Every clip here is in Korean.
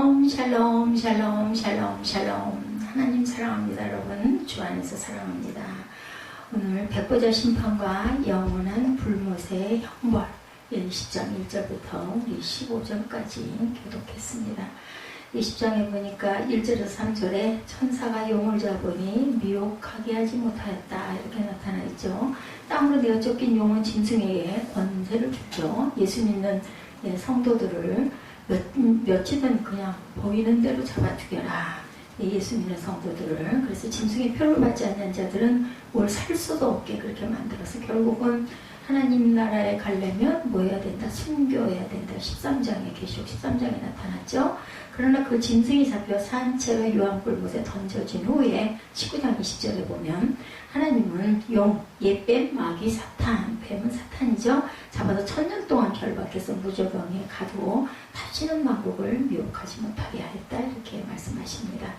샬롬 샬롬 샬롬 샬롬 샬롬. 하나님 사랑합니다. 여러분 주 안에서 사랑합니다. 오늘 백보자 심판과 영원한 불못의 형벌 20장 1절부터 우리 15절까지 교독했습니다. 20장에 보니까 1절에서 3절에 천사가 용을 잡으니 미혹하게 하지 못하였다 이렇게 나타나 있죠. 땅으로 내어 쫓긴 용은 짐승에게 권세를 주죠. 예수 믿는 성도들을 며칠은 그냥 보이는 대로 잡아 죽여라. 예수 믿는 성도들을. 그래서 짐승의 표를 받지 않는 자들은 뭘 살 수도 없게 그렇게 만들어서 결국은 하나님 나라에 가려면 뭐 해야 된다? 순교해야 된다. 13장에 계시록 13장에 나타났죠. 그러나 그 짐승이 잡혀 산채로 요한불못에 던져진 후에 19장 20절에 보면 하나님은 용, 옛뱀, 마귀, 사탄, 뱀은 사탄이죠. 잡아서 1000년 동안 결박해서 무저병에 가두고 다시는 만국을 미혹하지 못하게 하였다 이렇게 말씀하십니다.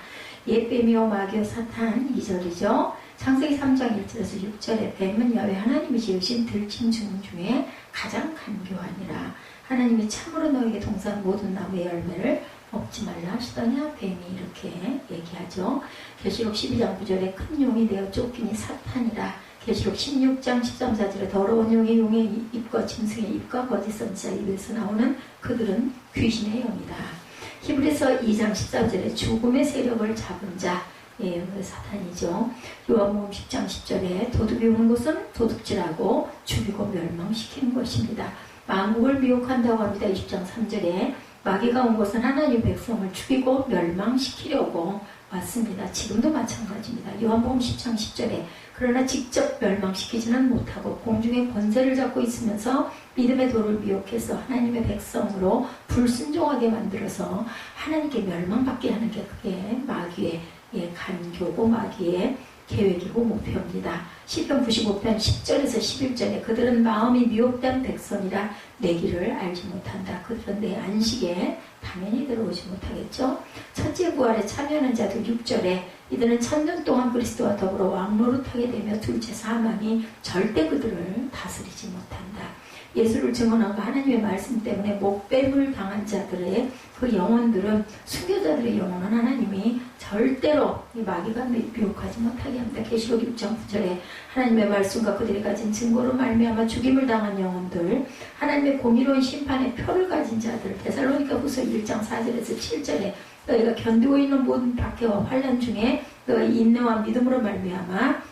옛뱀이요 마귀요 사탄 2절이죠. 창세기 3장 1절에서 6절에 뱀은 여호와 하나님이 지으신 들짐승 중에 가장 간교하니라. 하나님이 참으로 너에게 동산 모든 나무의 열매를 먹지 말라 하시더냐. 뱀이 이렇게 얘기하죠. 계시록 12장 9절에 큰 용이 되어 쫓기니 사탄이라. 계시록 16장 13, 14절에 더러운 용의 입과 짐승의 입과 거짓 선지자 입에서 나오는 그들은 귀신의 영이다. 히브리서 2장 14절에 죽음의 세력을 잡은 자 사탄이죠. 요한복음 10장 10절에 도둑이 오는 것은 도둑질하고 죽이고 멸망시키는 것입니다. 만국을 미혹한다고 합니다. 20장 3절에 마귀가 온 것은 하나님 백성을 죽이고 멸망시키려고 왔습니다. 지금도 마찬가지입니다. 요한복음 10장 10절에 그러나 직접 멸망시키지는 못하고 공중의 권세를 잡고 있으면서 믿음의 도를 미혹해서 하나님의 백성으로 불순종하게 만들어서 하나님께 멸망받게 하는 게 그게 마귀의 간교고 마귀의 계획이고 목표입니다. 시편 95편 10절에서 11절에 그들은 마음이 미혹된 백성이라 내 길을 알지 못한다. 그들은 내 안식에 당연히 들어오지 못하겠죠. 첫째 부활에 참여하는 자들 6절에 이들은 1000년 동안 그리스도와 더불어 왕노릇하게 되며 둘째 사망이 절대 그들을 다스리지 못한다. 예수를 증언하고 하나님의 말씀 때문에 목배물 당한 자들의 그 영혼들은 순교자들의 영혼은 하나님이 절대로 이 마귀가 미혹하지 못하게 합니다. 계시록 6장 9절에 하나님의 말씀과 그들이 가진 증거로 말미암아 죽임을 당한 영혼들, 하나님의 공의로운 심판의 표를 가진 자들, 데살로니가 후서 1장 4절에서 7절에 너희가 견디고 있는 모든 박해와 환난 중에 너희 인내와 믿음으로 말미암아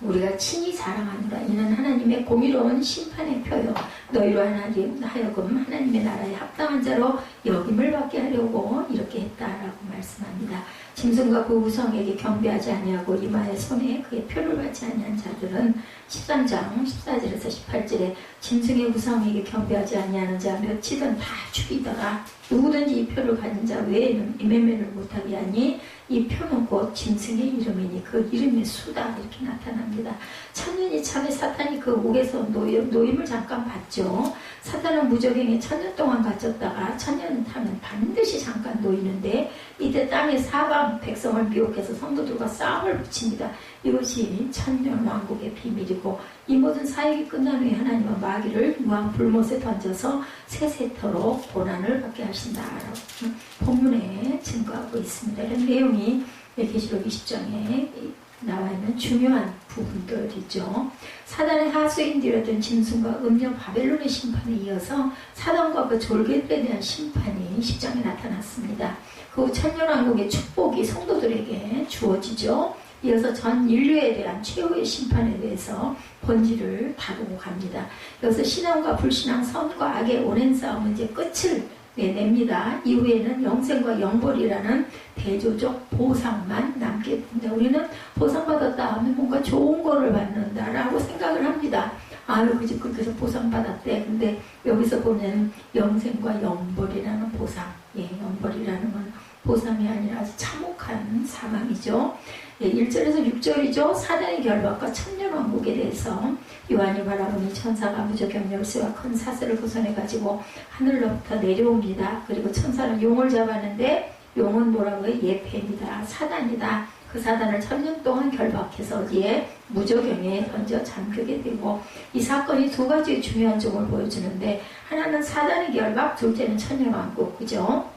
우리가 친히 사랑하노라. 이는 하나님의 공의로운 심판의 표요 너희로 하여금 하나님의 나라에 합당한 자로 여김을 받게 하려고 이렇게 했다라고 말씀합니다. 짐승과 그 우성에게 경배하지 아니하고 이마의 손에 그의 표를 받지 아니한 자들은 13장 14절에서 18절에 짐승의 우성에게 경배하지 아니하는 자 몇이든 다 죽이더라. 누구든지 이 표를 가진 자 외에는 매매를 못하게 하니 이 표는 곧 짐승의 이름이니 그 이름의 수다 이렇게 나타납니다. 천년이 참에 사탄이 그 옥에서 노임을 잠깐 받죠. 사탄은 무적행에 1000년 동안 갇혔다가 1000년 타면 반드시 잠깐 놓이는데 이때 땅의 사방 백성을 미혹해서 성도들과 싸움을 붙입니다. 이것이 1000년 왕국의 비밀이고 이 모든 사역이 끝난 후에 하나님은 마귀를 무한 불못에 던져서 세세토록 고난을 받게 하신다라고 본문에 증거하고 있습니다. 이런 내용이 계시록 20장에 나와 있는 중요한 부분들이죠. 사단의 하수인 되었던 짐승과 음녀 바벨론의 심판에 이어서 사단과 그 졸개들에 대한 심판이 10장에 나타났습니다. 그 후 천년왕국의 축복이 성도들에게 주어지죠. 이어서 전 인류에 대한 최후의 심판에 대해서 본질을 다루고 갑니다. 여기서 신앙과 불신앙, 선과 악의 오랜 싸움은 이제 끝을 냅니다. 이후에는 영생과 영벌이라는 대조적 보상만 남게 됩니다. 우리는 보상받았다 하면 뭔가 좋은 거를 받는다라고 생각을 합니다. 아유, 그저 그렇게 해서 보상받았대. 근데 여기서 보면 영생과 영벌이라는 보상, 영벌이라는 건 보상이 아니라 아주 참혹한 사망이죠. 1절에서 6절이죠. 사단의 결박과 천년왕국에 대해서 요한이 바라보니 천사가 무적경 열쇠와 큰 사슬을 구성해가지고 하늘로부터 내려옵니다. 그리고 천사는 용을 잡았는데 용은 뭐라고요? 뱀이다. 사단이다. 그 사단을 1000년 동안 결박해서 어디에 무저경에 던져 잠그게 되고 이 사건이 두 가지의 중요한 점을 보여주는데 하나는 사단의 결박, 둘째는 천년왕국. 그죠?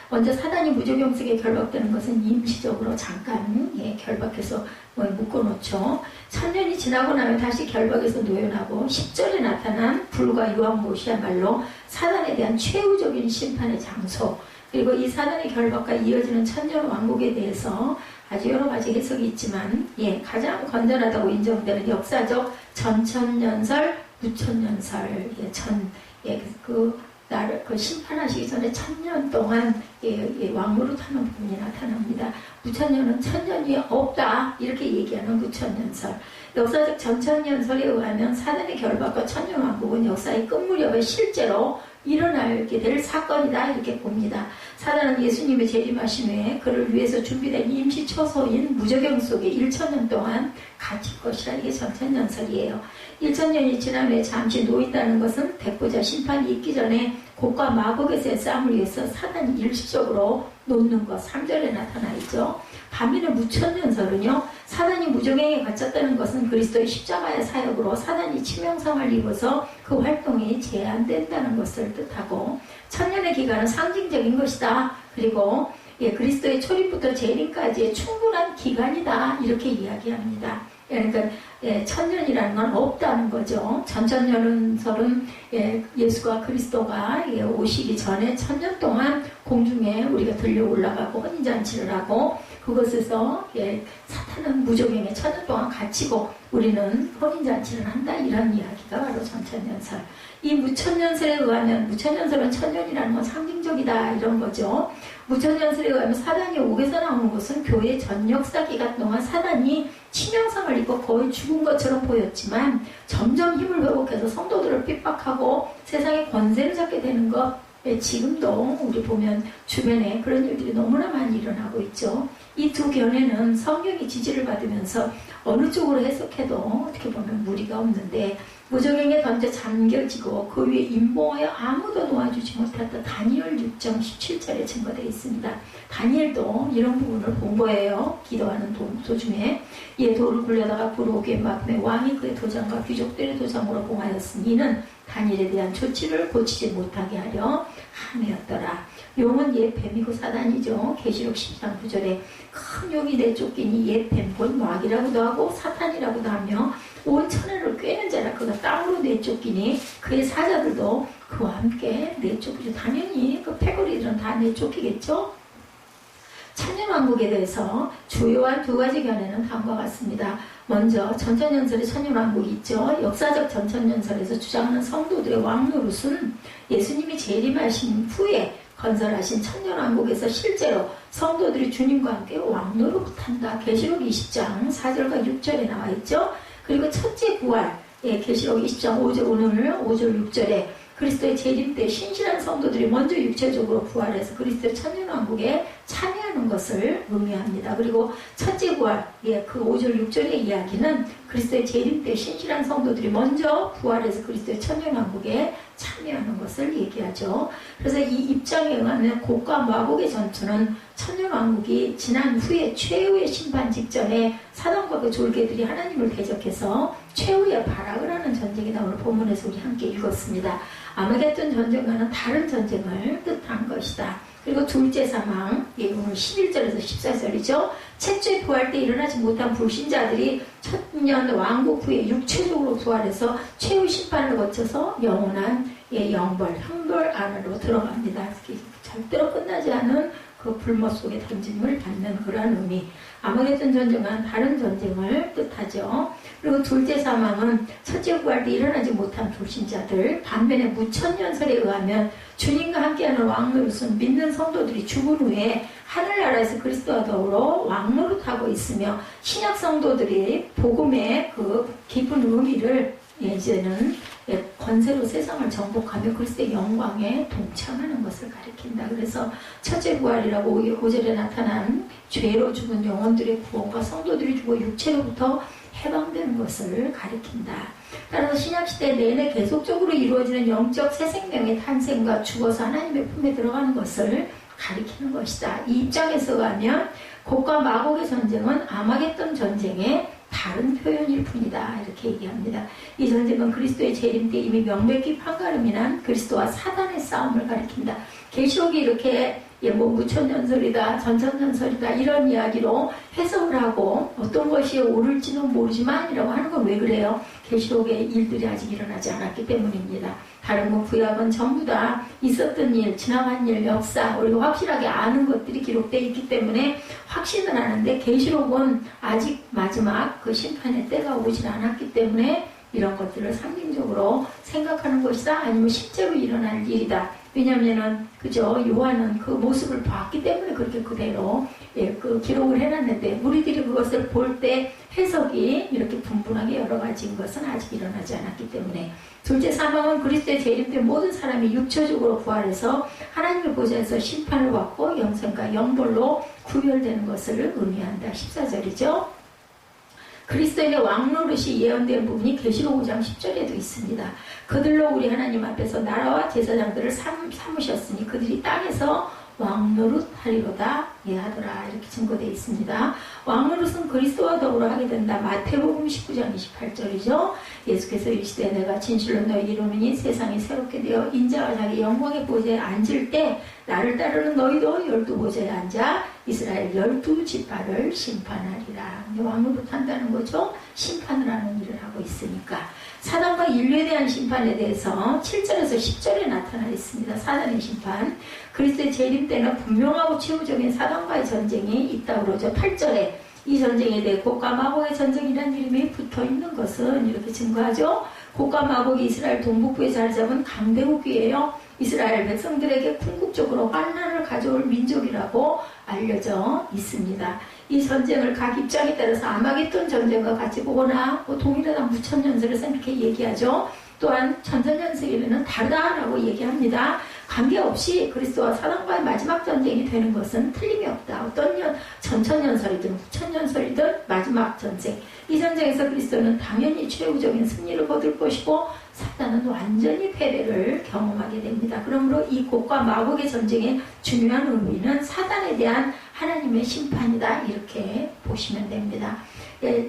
먼저 사단이 무적용석에 결박되는 것은 임시적으로 잠깐 결박해서 묶어놓죠. 1000년이 지나고 나면 다시 결박에서 노연하고 10절에 나타난 불과 유황못이야말로 사단에 대한 최후적인 심판의 장소, 그리고 이 사단의 결박과 이어지는 천년 왕국에 대해서 아주 여러 가지 해석이 있지만 가장 건전하다고 인정되는 역사적 전천년설, 무천년설, 그 심판하시기 전에 1000년 동안 왕으로 타는 부분이 나타납니다. 무천년은 1000년이 없다 이렇게 얘기하는 무천년설. 역사적 전천년설에 의하면 사단의 결박과 천년왕국은 역사의 끝무렵에 실제로 일어나게 될 사건이다 이렇게 봅니다. 사단은 예수님의 재림하신 후에 그를 위해서 준비된 임시 처소인 무적용 속에 1000년 동안 갇힐 것이라. 이게 전천년설이에요. 1000년이 지난 후에 잠시 놓인다는 것은 백보자 심판이 있기 전에 곡과 마곡에서의 싸움을 위해서 사단이 일시적으로 놓는 것, 3절에 나타나 있죠. 반면에 무천년설은요, 사단이 무적행에 갇혔다는 것은 그리스도의 십자가의 사역으로 사단이 치명상을 입어서 그 활동이 제한된다는 것을 뜻하고, 천년의 기간은 상징적인 것이다. 그리고 그리스도의 초림부터 재림까지의 충분한 기간이다 이렇게 이야기합니다. 그러니까 천년이라는 건 없다는 거죠. 전천년설은 예수가 그리스도가 오시기 전에 1000년 동안 공중에 우리가 들려 올라가고 혼인잔치를 하고, 그것에서 사탄은 무적행에 1000년 동안 갇히고 우리는 혼인잔치를 한다, 이런 이야기가 바로 전천년설. 이 무천년설에 의하면, 무천년설은 천년이라는 건 상징적이다 이런 거죠. 무천년설에 의하면 사단이 옥에서 나오는 것은 교회의 전 역사 기간 동안 사단이 치명상을 입고 거의 죽은 것처럼 보였지만 점점 힘을 회복해서 성도들을 핍박하고 세상의 권세를 잡게 되는 것, 지금도 우리 보면 주변에 그런 일들이 너무나 많이 일어나고 있죠. 이 두 견해는 성경이 지지를 받으면서 어느 쪽으로 해석해도 어떻게 보면 무리가 없는데, 무적행에 던져 잠겨지고 그 위에 임보하여 아무도 도와주지 못했다. 다니엘 6장 17절에 증거되어 있습니다. 다니엘도 이런 부분을 본 거예요. 기도하는 도중에 돌을 굴려다가 불오기에 막매 왕이 그의 도장과 귀족들의 도장으로 봉하였으니 이는 다니엘에 대한 조치를 고치지 못하게 하려 함이었더라. 용은 뱀이고 사단이죠. 계시록 10장 9절에 큰 용이 내쫓기니 뱀 곧 마귀라고도 하고 사탄이라고도 하며 온 천하를 꿰는 자라. 그가 땅으로 내쫓기니 그의 사자들도 그와 함께 내쫓기죠. 당연히 그 패거리들은 다 내쫓기겠죠. 천년왕국에 대해서 주요한 두 가지 견해는 다음과 같습니다. 먼저 전천년설의 천년왕국이 있죠. 역사적 전천년설에서 주장하는 성도들의 왕노릇은 예수님이 재림하신 후에 건설하신 천년왕국에서 실제로 성도들이 주님과 함께 왕노릇한다. 계시록 20장 4절과 6절에 나와 있죠. 그리고 첫째 부활, 계시록 20장 5절, 오늘 5절 6절에 그리스도의 재림 때 신실한 성도들이 먼저 육체적으로 부활해서 그리스도의 천년왕국에 참여하는 것을 의미합니다. 그리고 첫째 부활, 그 5절 6절의 이야기는 그리스도의 재림 때 신실한 성도들이 먼저 부활해서 그리스도의 천년왕국에 참여하는 것을 얘기하죠. 그래서 이 입장에 의하면 곡과 마곡의 전투는 천년왕국이 지난 후에 최후의 심판 직전에 사단과 그 졸개들이 하나님을 대적해서 최후의 발악을 하는 전쟁이다. 오늘 본문에서 우리 함께 읽었습니다. 아마겟돈 전쟁과는 다른 전쟁을 뜻한 것이다. 그리고 둘째 사망, 오늘 11절에서 14절이죠. 채째 부활 때 일어나지 못한 불신자들이 천년 왕국 후에 육체적으로 부활해서 최후 심판을 거쳐서 영원한 영벌, 형벌 안으로 들어갑니다. 절대로 끝나지 않은 그 불못 속에 던짐을 받는 그러한 의미. 아마겟돈 전쟁은 다른 전쟁을 뜻하죠. 그리고 둘째 사망은 첫째 부활 때 일어나지 못한 불신자들. 반면에 무천년설에 의하면 주님과 함께하는 왕노릇은 믿는 성도들이 죽은 후에 하늘나라에서 그리스도와 더불어 왕노릇하고 있으며 신약 성도들이 복음의 그 깊은 의미를 이제는 권세로 세상을 정복하며 그리스도의 영광에 동참하는 것을 가리킨다. 그래서 첫째 부활이라고 5절에 나타난 죄로 죽은 영혼들의 구원과 성도들이 죽어 육체로부터 해방되는 것을 가리킨다. 따라서 신약시대 내내 계속적으로 이루어지는 영적 새 생명의 탄생과 죽어서 하나님의 품에 들어가는 것을 가리키는 것이다. 이 입장에서 가면 곡과 마곡의 전쟁은 아마겟돈 전쟁의 다른 표현일 뿐이다. 이렇게 얘기합니다. 이 전쟁은 그리스도의 재림 때 이미 명백히 판가름이 난 그리스도와 사단의 싸움을 가리킨다. 계시록이 이렇게 뭐 무천년설이다, 전천년설이다 이런 이야기로 해석을 하고 어떤 것이 옳을지는 모르지만이라고 하는 건 왜 그래요? 계시록의 일들이 아직 일어나지 않았기 때문입니다. 다른 건 구약은 전부 다 있었던 일, 지나간 일, 역사, 우리가 확실하게 아는 것들이 기록되어 있기 때문에 확신을 하는데 계시록은 아직 마지막 그 심판의 때가 오질 않았기 때문에 이런 것들을 상징적으로 생각하는 것이다, 아니면 실제로 일어날 일이다. 왜냐면은 그죠, 요한은 그 모습을 봤기 때문에 그렇게 그대로 그 기록을 해놨는데 우리들이 그것을 볼 때 해석이 이렇게 분분하게 여러 가지인 것은 아직 일어나지 않았기 때문에. 둘째, 사망은 그리스도의 재림 때 모든 사람이 육체적으로 부활해서 하나님의 보좌에서 심판을 받고 영생과 영벌로 구별되는 것을 의미한다. 14절이죠. 그리스도인의 왕노릇이 예언된 부분이 계시록 5장 10절에도 있습니다. 그들로 우리 하나님 앞에서 나라와 제사장들을 삼으셨으니 그들이 땅에서 왕노릇 하리로다 예하더라, 이렇게 증거되어 있습니다. 왕노릇은 그리스도와 더불어 하게 된다. 마태복음 19장 28절이죠. 예수께서 이르시되 내가 진실로 너희 이루느니 세상이 새롭게 되어 인자가 자기 영광의 보좌에 앉을 때 나를 따르는 너희도 12보좌에 앉아 이스라엘 12지파를 심판하리라. 왕노릇 한다는 거죠. 심판을 하는 일을 하고 있으니까. 사단과 인류에 대한 심판에 대해서 7절에서 10절에 나타나 있습니다. 사단의 심판. 그리스도의 재림 때는 분명하고 치유적인 사단과의 전쟁이 있다고 그러죠. 8절에 이 전쟁에 대해 곡과 마곡의 전쟁이라는 이름이 붙어있는 것은 이렇게 증거하죠. 곡과 마곡이 이스라엘 동북부에 자리 잡은 강대국이에요. 이스라엘 백성들에게 궁극적으로 환난을 가져올 민족이라고 알려져 있습니다. 이 전쟁을 각 입장에 따라서 아마겟돈 전쟁과 같이 보거나 동일하다 무천년설에서 이렇게 얘기하죠. 또한 천천년설에는 다르다라고 얘기합니다. 관계없이 그리스도와 사단과의 마지막 전쟁이 되는 것은 틀림이 없다. 어떤 전천년설이든 후천년설이든 마지막 전쟁, 이 전쟁에서 그리스도는 당연히 최후적인 승리를 거둘 것이고 사단은 완전히 패배를 경험하게 됩니다. 그러므로 이 곡과 마곡의 전쟁의 중요한 의미는 사단에 대한 하나님의 심판이다, 이렇게 보시면 됩니다.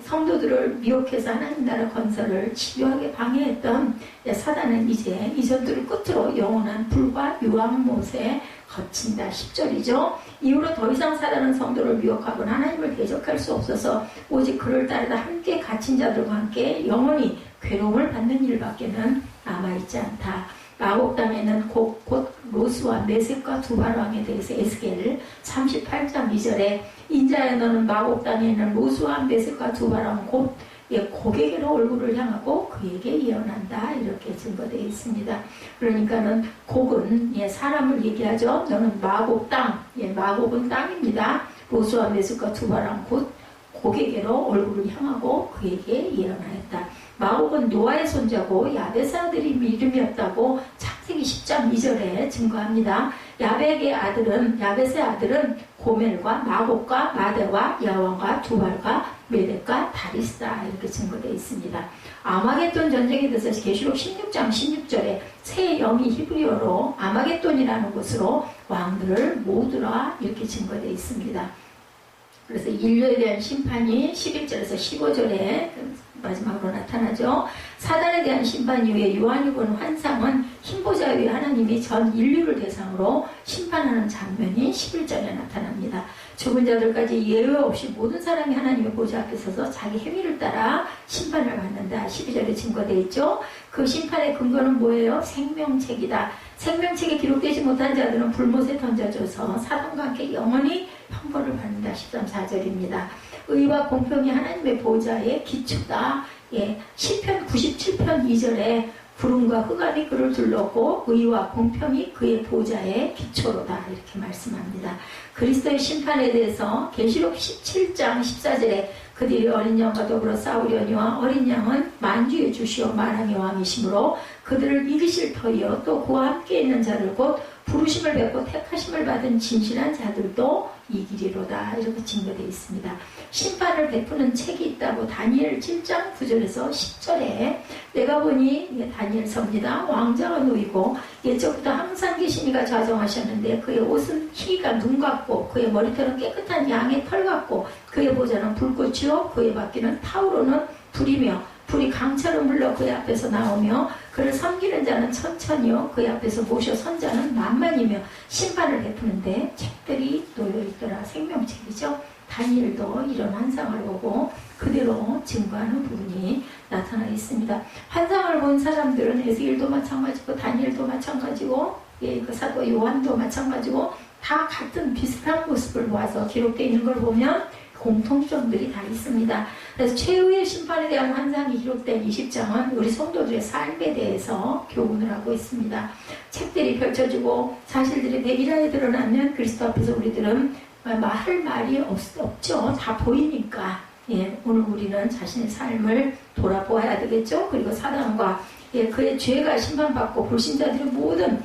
성도들을 미혹해서 하나님 나라 건설을 집요하게 방해했던 사단은 이제 이 전투를 끝으로 영원한 불과 유황못에 거친다. 10절이죠. 이후로 더 이상 사단은 성도를 미혹하거나 하나님을 대적할 수 없어서 오직 그를 따르다 함께 갇힌 자들과 함께 영원히 괴로움을 받는 일밖에는 남아있지 않다. 마곡 땅에는 곧 로스와 메섹과 두발왕에 대해서 에스겔 38장 2절에 인자야 너는 마곡 땅에 있는 로스와 메섹과 두발왕 곧 고객으로 얼굴을 향하고 그에게 예언한다, 이렇게 증거되어 있습니다. 그러니까는 곡은 사람을 얘기하죠. 너는 마곡 땅, 마곡은 땅입니다. 로스와 메섹과 두발왕 곧 고객으로 얼굴을 향하고 그에게 예언하였다. 마곡은 노아의 손자고 야벳의 아들이 이름이었다고 창세기 10장 2절에 증거합니다. 야벳의 아들은 고멜과 마곡과 마대와 야왕과 두발과 메덱과 다리스다, 이렇게 증거되어 있습니다. 아마겟돈 전쟁에 대해서 계시록 16장 16절에 새 영이 히브리어로 아마겟돈이라는 곳으로 왕들을 모으더라, 이렇게 증거되어 있습니다. 그래서 인류에 대한 심판이 11절에서 15절에 마지막으로 나타나죠. 사단에 대한 심판 이후에 요한이 본 환상은 흰보좌 위에 하나님이 전 인류를 대상으로 심판하는 장면이 11절에 나타납니다. 죽은 자들까지 예외 없이 모든 사람이 하나님의 보좌 앞에 서서 자기 행위를 따라 심판을 받는다. 12절에 증거되어 있죠. 그 심판의 근거는 뭐예요? 생명책이다. 생명책에 기록되지 못한 자들은 불못에 던져져서 사단과 함께 영원히 형벌을 받는다. 13, 4절입니다. 의와 공평이 하나님의 보좌의 기초다. 시편 97편 2절에 구름과 흑암이 그를 둘렀고 의와 공평이 그의 보좌의 기초로다, 이렇게 말씀합니다. 그리스도의 심판에 대해서 계시록 17장 14절에 그들이 어린 양과 더불어 싸우려니와 어린 양은 만주의 주시오 만왕의 왕이시므로 그들을 이기실 터이요 또 그와 함께 있는 자들 곧 부르심을 받고 택하심을 받은 진실한 자들도 이기리로다, 이렇게 증거되어 있습니다. 심판을 베푸는 책이 있다고 다니엘 7장 9절에서 10절에 내가 보니 다니엘서입니다. 왕자가 놓이고 예적부터 항상 계신 이가 좌정하셨는데 그의 옷은 희가 눈 같고 그의 머리털은 깨끗한 양의 털 같고 그의 보좌는 불꽃이요 그의 바퀴는 타오르는 불이며 불이 강처럼 흘러 그의 앞에서 나오며 그를 섬기는 자는 천천히요 그의 앞에서 모셔 선 자는 만만이며 심판을 베푸는데 책들이 놓여있더라. 생명책이죠. 다니엘도 이런 환상을 보고 그대로 증거하는 부분이 나타나 있습니다. 환상을 본 사람들은 에스겔도 마찬가지고 다니엘도 마찬가지고 그 사도 요한도 마찬가지고 다 같은 비슷한 모습을 보아서 기록되어 있는 걸 보면 공통점들이 다 있습니다. 그래서 최후의 심판에 대한 환상이 기록된 20장은 우리 성도들의 삶에 대해서 교훈을 하고 있습니다. 책들이 펼쳐지고 사실들이 백일하에 드러나면 그리스도 앞에서 우리들은 할 말이 없죠. 다 보이니까. 예, 오늘 우리는 자신의 삶을 돌아보아야 되겠죠. 그리고 사단과 그의 죄가 심판받고 불신자들의 모든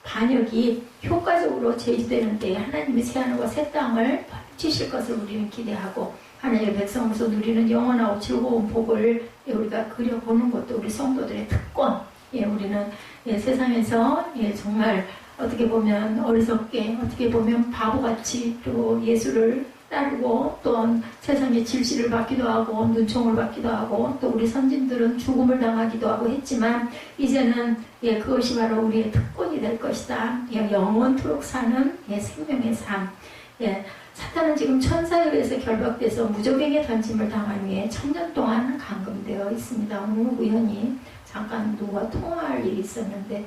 반역이 효과적으로 제시되는 때에 하나님의 새하늘과 새 땅을 펼치실 것을 우리는 기대하고 하나님의 백성으로서 누리는 영원하고 즐거운 복을 우리가 그려보는 것도 우리 성도들의 특권. 우리는 세상에서 정말 어떻게 보면 어리석게, 어떻게 보면 바보같이 또 예수를 따르고 또한 세상의 질시를 받기도 하고 눈총을 받기도 하고 또 우리 선진들은 죽음을 당하기도 하고 했지만 이제는 그것이 바로 우리의 특권이 될 것이다. 영원토록 사는 생명의 삶. 사탄은 지금 천사에 의해서 결박돼서 무적행에 던짐을 당한 후에 1000년 동안 감금되어 있습니다. 오늘 우연히 잠깐 누구와 통화할 일이 있었는데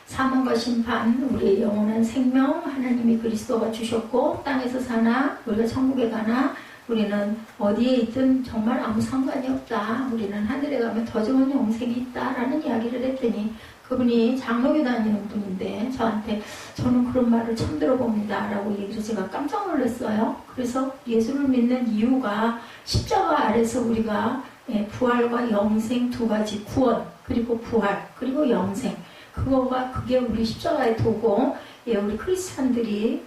사망과 심판, 우리의 영원한 생명, 하나님이 그리스도가 주셨고 땅에서 사나 우리가 천국에 가나 우리는 어디에 있든 정말 아무 상관이 없다. 우리는 하늘에 가면 더 좋은 영생이 있다라는 이야기를 했더니 그분이 장로교 다니는 분인데 저한테 저는 그런 말을 처음 들어봅니다 라고 얘기를 제가 깜짝 놀랐어요. 그래서 예수를 믿는 이유가 십자가 아래서 우리가 부활과 영생 두 가지, 구원 그리고 부활 그리고 영생, 그게 우리 십자가의 도고 우리 크리스찬들이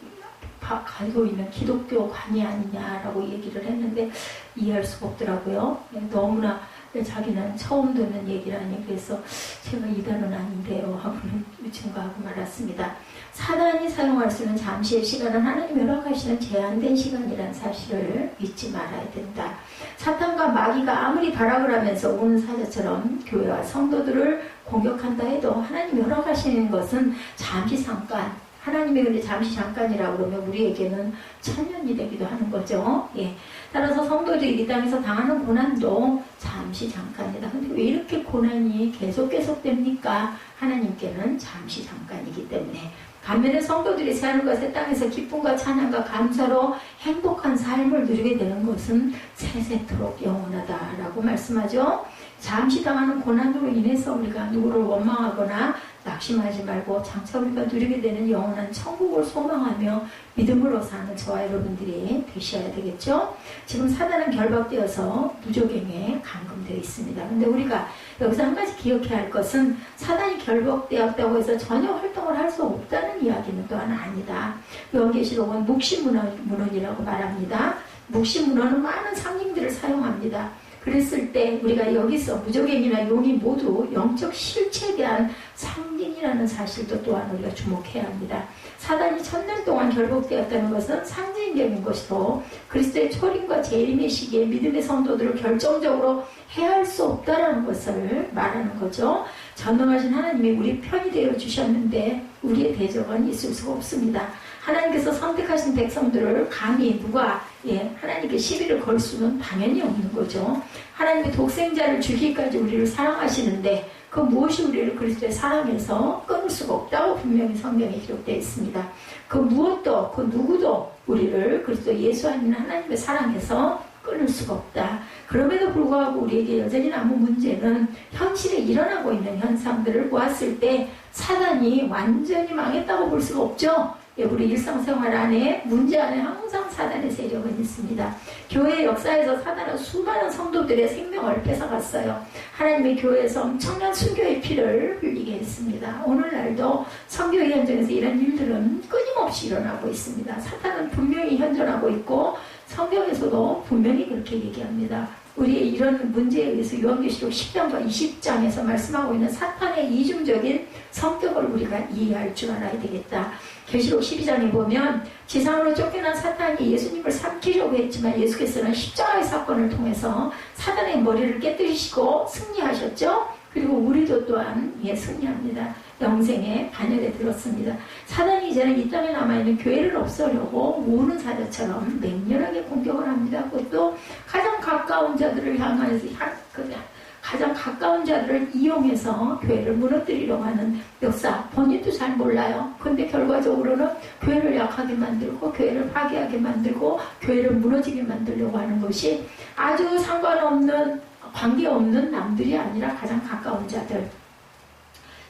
가지고 있는 기독교관이 아니냐라고 얘기를 했는데 이해할 수가 없더라고요. 너무나 자기는 처음 듣는 얘기라니 그래서 제가 이단은 아닌데요 하고는 증거하고 말았습니다. 사단이 사용할 수 있는 잠시의 시간은 하나님이 허락하시는 제한된 시간이라는 사실을 잊지 말아야 된다. 사탄과 마귀가 아무리 발악을 하면서 오는 사자처럼 교회와 성도들을 공격한다 해도 하나님이 허락하시는 것은 잠시 잠깐, 하나님의 은혜 잠시 잠깐이라고 그러면 우리에게는 천년이 되기도 하는 거죠. 따라서 성도들이 이 땅에서 당하는 고난도 잠시 잠깐이다. 근데 왜 이렇게 고난이 계속 됩니까? 하나님께는 잠시 잠깐이기 때문에. 반면에 성도들이 새하늘과 새 땅에서 기쁨과 찬양과 감사로 행복한 삶을 누리게 되는 것은 세세토록 영원하다라고 말씀하죠. 잠시 당하는 고난으로 인해서 우리가 누구를 원망하거나 낙심하지 말고 장차 우리가 누리게 되는 영원한 천국을 소망하며 믿음으로 사는 저와 여러분들이 되셔야 되겠죠. 지금 사단은 결박되어서 무적행에 감금되어 있습니다. 근데 우리가 여기서 한 가지 기억해야 할 것은 사단이 결박되었다고 해서 전혀 활동을 할 수 없다는 이야기는 또한 아니다. 요한계시록은 묵시문헌이라고 말합니다. 묵시문헌은 많은 상징들을 사용합니다. 그랬을 때 우리가 여기서 무적행이나 용이 모두 영적 실체에 대한 상징이라는 사실도 또한 우리가 주목해야 합니다. 사단이 1000년 동안 결박되었다는 것은 상징적인 것이고 그리스도의 초림과 재림의 시기에 믿음의 성도들을 결정적으로 해할 수 없다는 것을 말하는 거죠. 전능하신 하나님이 우리 편이 되어 주셨는데 우리의 대적은 있을 수가 없습니다. 하나님께서 선택하신 백성들을 감히 누가 하나님께 시비를 걸 수는 당연히 없는 거죠. 하나님의 독생자를 주기까지 우리를 사랑하시는데 그 무엇이 우리를 그리스도의 사랑에서 끊을 수가 없다고 분명히 성경에 기록되어 있습니다. 그 무엇도 그 누구도 우리를 그리스도 예수 아닌 하나님의 사랑에서 끊을 수가 없다. 그럼에도 불구하고 우리에게 여전히 남은 문제는 현실에 일어나고 있는 현상들을 보았을 때 사단이 완전히 망했다고 볼 수가 없죠. 우리 일상생활 안에 문제 안에 항상 사단의 세력은 있습니다. 교회 역사에서 사단은 수많은 성도들의 생명을 뺏어갔어요. 하나님의 교회에서 엄청난 순교의 피를 흘리게 했습니다. 오늘날도 선교의 현장에서 이런 일들은 끊임없이 일어나고 있습니다. 사단은 분명히 현존하고 있고 성경에서도 분명히 그렇게 얘기합니다. 우리의 이런 문제에 의해서 요한계시록 10장과 20장에서 말씀하고 있는 사탄의 이중적인 성격을 우리가 이해할 줄 알아야 되겠다. 계시록 12장에 보면 지상으로 쫓겨난 사탄이 예수님을 삼키려고 했지만 예수께서는 십자가의 사건을 통해서 사탄의 머리를 깨뜨리시고 승리하셨죠. 그리고 우리도 또한 승리합니다. 영생의 반열에 들었습니다. 사단이 이제는 이 땅에 남아있는 교회를 없애려고 모으는 사자처럼 맹렬하게 공격을 합니다. 그것도 가장 가까운 자들을 향해서 가장 가까운 자들을 이용해서 교회를 무너뜨리려고 하는 역사, 본인도 잘 몰라요. 근데 결과적으로는 교회를 약하게 만들고 교회를 파괴하게 만들고 교회를 무너지게 만들려고 하는 것이 아주 상관없는, 관계없는 남들이 아니라 가장 가까운 자들.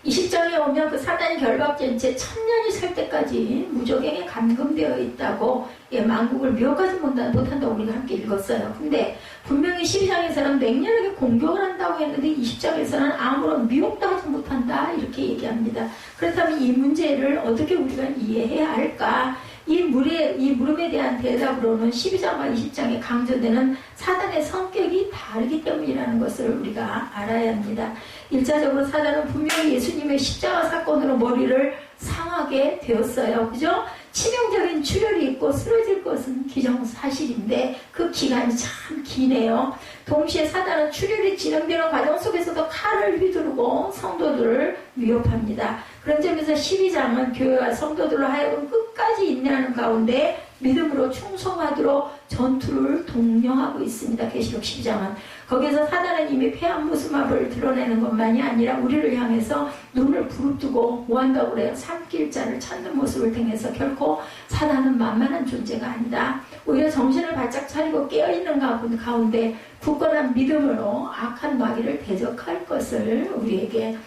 20장에 오면 그 사단이 결박된 채 1000년이 살 때까지 무적행에 감금되어 있다고 만국을 미혹하지 못한다고 우리가 함께 읽었어요. 근데 분명히 12장에서는 맹렬하게 공격을 한다고 했는데 20장에서는 아무런 미혹도 하지 못한다 이렇게 얘기합니다. 그렇다면 이 문제를 어떻게 우리가 이해해야 할까? 이 물음에 대한 대답으로는 12장과 20장에 강조되는 사단의 성격이 다르기 때문이라는 것을 우리가 알아야 합니다. 1차적으로 사단은 분명히 예수님의 십자가 사건으로 머리를 상하게 되었어요. 그죠? 치명적인 출혈이 있고 쓰러질 것은 기정사실인데 그 기간이 참 기네요. 동시에 사단은 출혈이 진행되는 과정 속에서도 칼을 휘두르고 성도들을 위협합니다. 그런 점에서 12장은 교회와 성도들로 하여금 끝까지 인내하는 가운데 믿음으로 충성하도록 전투를 독려하고 있습니다. 계시록 12장은. 거기에서 사단은 이미 패한 모습을 드러내는 것만이 아니라 우리를 향해서 눈을 부릅뜨고 뭐 한다고 그래요? 삼킬 자를 찾는 모습을 통해서 결코 사단은 만만한 존재가 아니다. 오히려 정신을 바짝 차리고 깨어있는 가운데 굳건한 믿음으로 악한 마귀를 대적할 것을 우리에게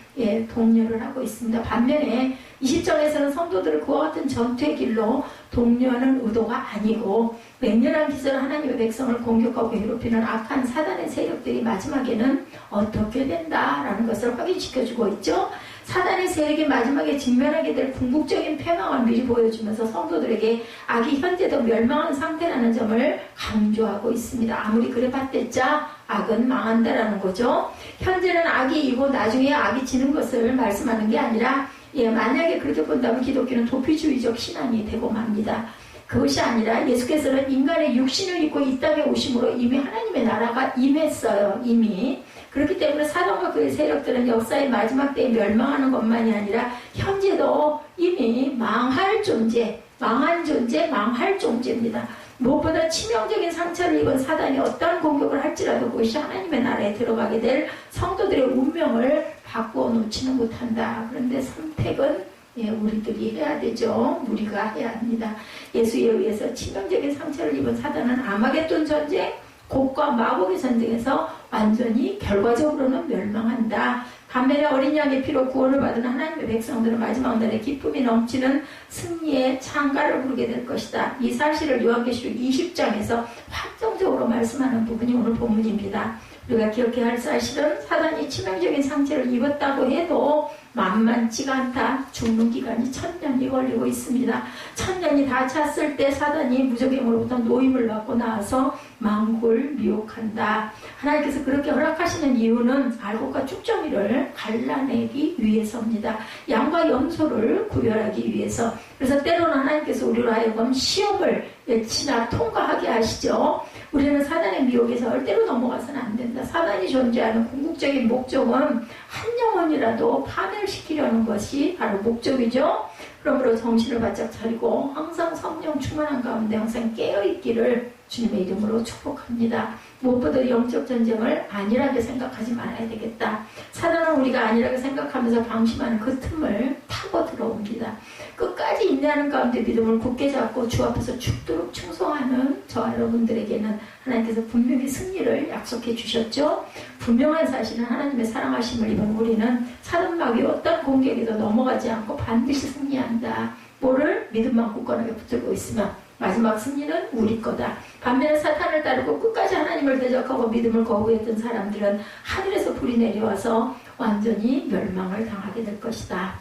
독려를 하고 있습니다. 반면에 20장에서는 성도들을 그와 같은 전투의 길로 독려하는 의도가 아니고 맹렬한 기세로 하나님의 백성을 공격하고 괴롭히는 악한 사단의 세력들이 마지막에는 어떻게 된다라는 것을 확인시켜주고 있죠. 사단의 세력이 마지막에 직면하게 될 궁극적인 패망을 미리 보여주면서 성도들에게 악이 현재도 멸망한 상태라는 점을 강조하고 있습니다. 아무리 그래 봤댔자 악은 망한다라는 거죠. 현재는 악이 이고 나중에 악이 지는 것을 말씀하는 게 아니라 만약에 그렇게 본다면 기독교는 도피주의적 신앙이 되고 맙니다. 그것이 아니라 예수께서는 인간의 육신을 입고 이 땅에 오심으로 이미 하나님의 나라가 임했어요. 이미. 그렇기 때문에 사단과 그의 세력들은 역사의 마지막 때에 멸망하는 것만이 아니라 현재도 이미 망할 존재, 망할 존재입니다. 무엇보다 치명적인 상처를 입은 사단이 어떠한 공격을 할지라도 그것이 하나님의 나라에 들어가게 될 성도들의 운명을 바꾸어 놓지는 못한다. 그런데 선택은 우리들이 해야 되죠. 우리가 해야 합니다. 예수에 의해서 치명적인 상처를 입은 사단은 아마겟돈 전쟁, 곡과 마곡의 전쟁에서 완전히 결과적으로는 멸망한다. 반면에 어린 양의 피로 구원을 받은 하나님의 백성들은 마지막 날에 기쁨이 넘치는 승리의 창가를 부르게 될 것이다. 이 사실을 요한계시록 20장에서 확정적으로 말씀하는 부분이 오늘 본문입니다. 우리가 기억해야 할 사실은 사단이 치명적인 상처를 입었다고 해도 만만치가 않다. 죽는 기간이 1000년이 걸리고 있습니다. 1000년이 다 찼을 때 사단이 무적행으로부터 노임을 받고 나와서 만국을 미혹한다. 하나님께서 그렇게 허락하시는 이유는 알곡과 쭉정이를 갈라내기 위해서입니다. 양과 염소를 구별하기 위해서. 그래서 때로는 하나님께서 우리로 하여금 시험을 지나 통과하게 하시죠. 우리는 사단의 미혹에서 절대로 넘어가서는 안 된다. 사단이 존재하는 궁극적인 목적은 한 영혼이라도 파멸시키려는 것이 바로 목적이죠. 그러므로 정신을 바짝 차리고 항상 성령 충만한 가운데 항상 깨어있기를 주님의 이름으로 축복합니다. 무엇보다 영적 전쟁을 안일하게 생각하지 말아야 되겠다. 사단은 우리가 안일하게 생각하면서 방심하는 그 틈을 타고 들어옵니다. 끝까지 인내하는 가운데 믿음을 굳게 잡고 주 앞에서 죽도록 충성하는 저와 여러분들에게는 하나님께서 분명히 승리를 약속해 주셨죠. 분명한 사실은 하나님의 사랑하심을 입은 우리는 사단 마귀의 어떤 공격에도 넘어가지 않고 반드시 승리한다. 뭐를? 믿음만 굳건하게 붙들고 있으면 마지막 승리는 우리 거다. 반면에 사탄을 따르고 끝까지 하나님을 대적하고 믿음을 거부했던 사람들은 하늘에서 불이 내려와서 완전히 멸망을 당하게 될 것이다.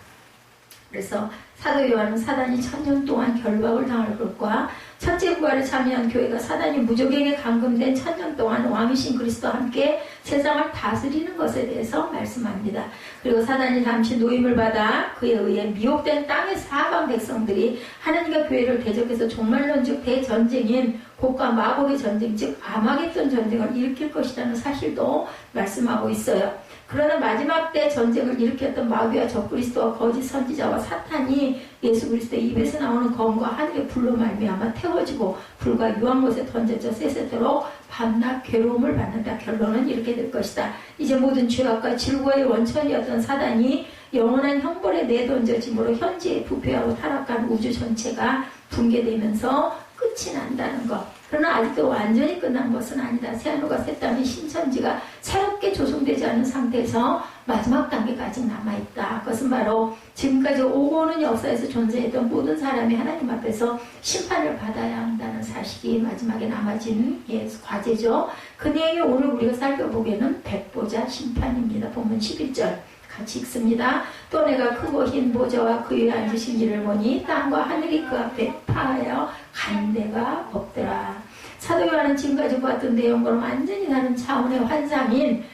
그래서 사도 요한은 사단이 1000년 동안 결박을 당할 것과 첫째 부활에 참여한 교회가 사단이 무적에게 감금된 1000년 동안 왕이신 그리스도와 함께 세상을 다스리는 것에 대해서 말씀합니다. 그리고 사단이 잠시 노임을 받아 그에 의해 미혹된 땅의 사방 백성들이 하나님과 교회를 대적해서 종말론즉 대전쟁인 곡과 마곡의 전쟁, 즉 아마겟돈 전쟁을 일으킬 것이라는 사실도 말씀하고 있어요. 그러나 마지막 때 전쟁을 일으켰던 마귀와 적그리스도와 거짓 선지자와 사탄이 예수 그리스도의 입에서 나오는 검과 하늘의 불로 말미암아 태워지고 불과 유한 곳에 던져져 세세토록 밤낮 괴로움을 받는다. 결론은 이렇게 될 것이다. 이제 모든 죄악과 질고의 원천이었던 사단이 영원한 형벌에 내던져짐으로 현재의 부패하고 타락한 우주 전체가 붕괴되면서 끝이 난다는 것. 그러나 아직도 완전히 끝난 것은 아니다. 새하늘과 새 땅의 신천지가 새롭게 조성되지 않은 상태에서 마지막 단계가 아직 남아있다. 그것은 바로 지금까지 오고 오는 역사에서 존재했던 모든 사람이 하나님 앞에서 심판을 받아야 한다는 사실이 마지막에 남아진 과제죠. 그 내용이 오늘 우리가 살펴보기에는 백보자 심판입니다. 본문 11절 같이 읽습니다. 또 내가 크고 흰 보좌와 그 위에 앉으신 이를 보니 땅과 하늘이 그 앞에 파하여 간 데가 없더라. 사도 요한은 지금까지 보았던 내용과는 완전히 다른 차원의 환상인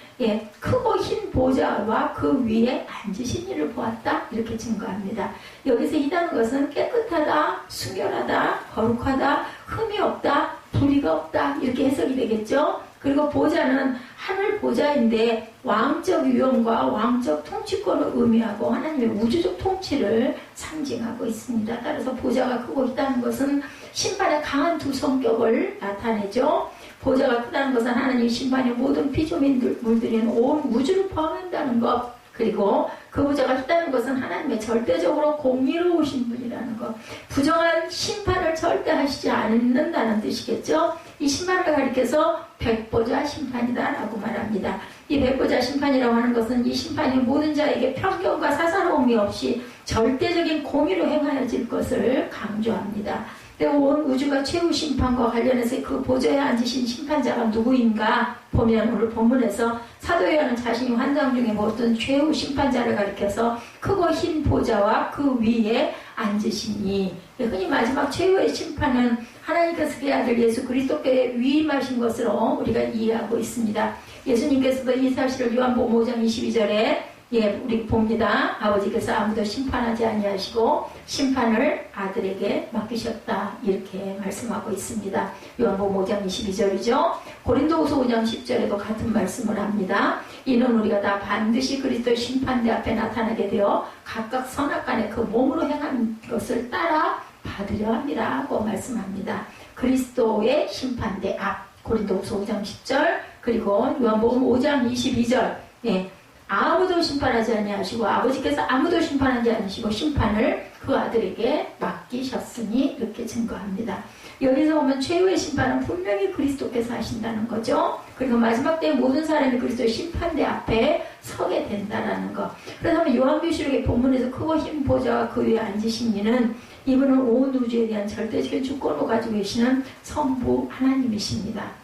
크고 흰 보좌와 그 위에 앉으신 이를 보았다. 이렇게 증거합니다. 여기서 이다는 것은 깨끗하다, 순결하다, 거룩하다, 흠이 없다, 불의가 없다 이렇게 해석이 되겠죠. 그리고 보좌는 하늘 보좌인데 왕적 위엄과 왕적 통치권을 의미하고 하나님의 우주적 통치를 상징하고 있습니다. 따라서 보좌가 크고 있다는 것은 심판의 강한 두 성격을 나타내죠. 보좌가 크다는 것은 하나님의 심판이 모든 피조민들 물들이는 온 우주를 포함한다는 것. 그리고 그 보좌가 크다는 것은 하나님의 절대적으로 공의로우신 분이라는 것. 부정한 심판을 절대 하시지 않는다는 뜻이겠죠. 이 심판을 가리켜서 백보자 심판이다라고 말합니다. 이 백보자 심판이라고 하는 것은 이 심판이 모든 자에게 편견과 사사로움이 없이 절대적인 공의로 행하여질 것을 강조합니다. 온 우주가 최후 심판과 관련해서 그 보좌에 앉으신 심판자가 누구인가 보면 오늘 본문에서 사도 요한은 자신이 환상 중에 보았던 최후 심판자를 가리켜서 크고 흰 보좌와 그 위에 앉으시니, 흔히 마지막 최후의 심판은 하나님께서 그의 아들 예수 그리스도께 위임하신 것으로 우리가 이해하고 있습니다. 예수님께서도 이 사실을 요한복음 5장 22절에 우리 봅니다. 아버지께서 아무도 심판하지 아니하시고 심판을 아들에게 맡기셨다. 이렇게 말씀하고 있습니다. 요한복음 5장 22절이죠. 고린도후서 5장 10절에도 같은 말씀을 합니다. 이는 우리가 다 반드시 그리스도의 심판대 앞에 나타나게 되어 각각 선악간에 그 몸으로 행한 것을 따라 받으려 함이라고 말씀합니다. 그리스도의 심판대 앞, 고린도후서 5장 10절, 그리고 요한복음 5장 22절, 아무도 심판하지 아니하시고 아버지께서 아무도 심판하지 않으시고 심판을 그 아들에게 맡기셨으니 이렇게 증거합니다. 여기서 보면 최후의 심판은 분명히 그리스도께서 하신다는 거죠. 그리고 마지막 때에 모든 사람이 그리스도의 심판대 앞에 서게 된다라는 것. 그래서 요한계시록의 본문에서 크고 흰 보좌와 그 위에 앉으신 이는 이분은 온 우주에 대한 절대적인 주권을 가지고 계시는 성부 하나님이십니다.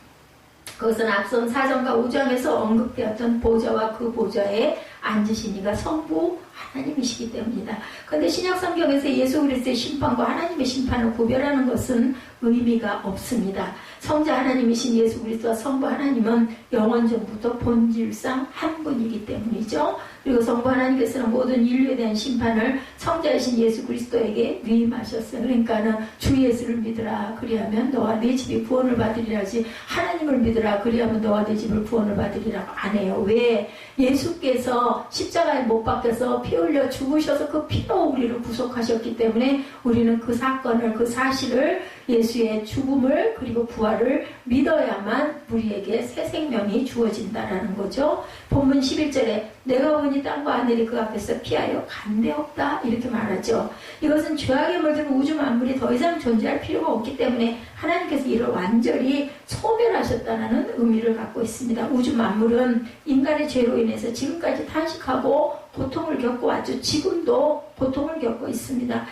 그것은 앞선 4장과 5장에서 언급되었던 보좌와 그 보좌에 앉으신 이가 성부 하나님이시기 때문이다. 그런데 신약 성경에서 예수 그리스도의 심판과 하나님의 심판을 구별하는 것은 의미가 없습니다. 성자 하나님이신 예수 그리스도와 성부 하나님은 영원전부터 본질상 한 분이기 때문이죠. 그리고 성부 하나님께서는 모든 인류에 대한 심판을 성자이신 예수 그리스도에게 위임하셨어요. 그러니까는 주 예수를 믿으라 그리하면 너와 네 집이 구원을 받으리라지, 하나님을 믿으라 그리하면 너와 네 집을 구원을 받으리라고 안 해요. 왜? 예수께서 십자가에 못 박혀서 피 흘려 죽으셔서 그 피로 우리를 구속하셨기 때문에 우리는 그 사건을, 그 사실을, 예수의 죽음을 그리고 부활을 믿어야만 우리에게 새 생명이 주어진다라는 거죠. 본문 11절에 내가 보니 땅과 하늘이 그 앞에서 피하여 간데 없다 이렇게 말하죠. 이것은 죄악에 물든 우주 만물이 더 이상 존재할 필요가 없기 때문에 하나님께서 이를 완전히 소멸하셨다는 의미를 갖고 있습니다. 우주 만물은 인간의 죄로 인해서 지금까지 탄식하고 고통을 겪고 왔죠. 지금도 고통을 겪고 있습니다.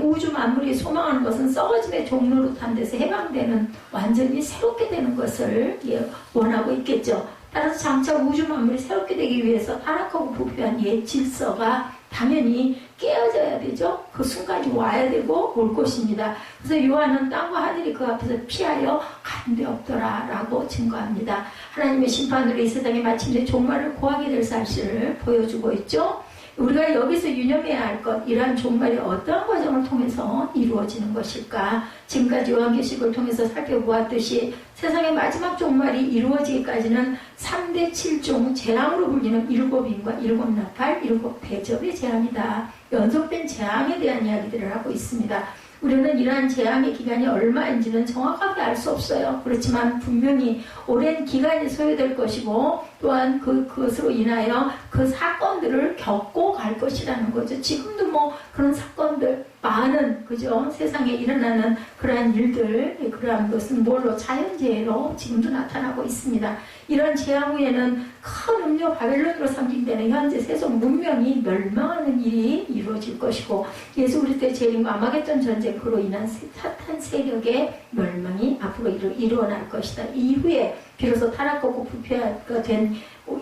우주 만물이 소망하는 것은 썩어짐의 종로로 탄 데서 해방되는, 완전히 새롭게 되는 것을 원하고 있겠죠. 따라서 장차 우주 만물이 새롭게 되기 위해서 타락하고 부패한 질서가 당연히 깨어져야 되죠. 그 순간이 와야 되고 올 것입니다. 그래서 요한은 땅과 하늘이 그 앞에서 피하여 간 데 없더라 라고 증거합니다. 하나님의 심판으로 이 세상에 마침내 종말을 고하게 될 사실을 보여주고 있죠. 우리가 여기서 유념해야 할 것, 이러한 종말이 어떠한 과정을 통해서 이루어지는 것일까? 지금까지 요한계시록을 통해서 살펴보았듯이 세상의 마지막 종말이 이루어지기까지는 3대 7종 재앙으로 불리는 7임과 7나팔, 7대접의 재앙이다. 연속된 재앙에 대한 이야기들을 하고 있습니다. 우리는 이러한 재앙의 기간이 얼마인지는 정확하게 알 수 없어요. 그렇지만 분명히 오랜 기간이 소요될 것이고 또한 그것으로 인하여 그 사건들을 겪고 갈 것이라는 거죠. 지금도 뭐 그런 사건들 많은 그죠? 세상에 일어나는 그러한 일들, 그러한 것은 뭘로 자연재해로 지금도 나타나고 있습니다. 이런 재앙 후에는 큰 음료 바벨론으로 상징되는 현재 세속 문명이 멸망하는 일이 이루어질 것이고 예수 그리스도의 재림과 아마겟돈 전쟁으로 인한 사탄 세력의 멸망이 앞으로 일어날 것이다. 이후에 비로소 타락하고 부패가 된